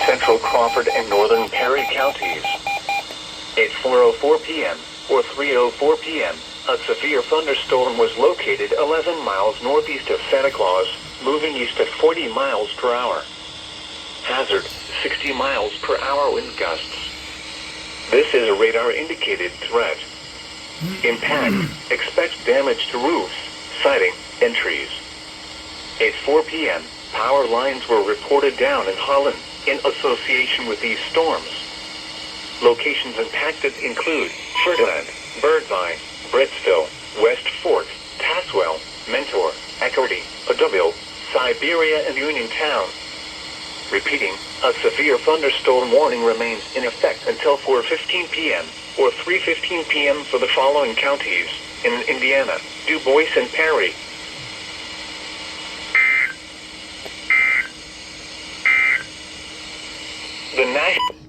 Central Crawford and Northern Perry counties. At 4:04 p.m. or 3:04 p.m., a severe thunderstorm was located 11 miles northeast of Santa Claus, moving east at 40 miles per hour. Hazard, 60 miles per hour wind gusts. This is a radar-indicated threat. Impact, expect damage to roofs, siding, and trees. At 4 p.m., power lines were reported down in Holland in association with these storms. Locations impacted include Ferdinand, Birdseye, Breadsville, West Fork, Taswell, Mentor, Eckerty, Odoville, Siberia, and Uniontown. Repeating, a severe thunderstorm warning remains in effect until 4:15 p.m. or 3:15 p.m. for the following counties in Indiana: Du Bois and Perry. The National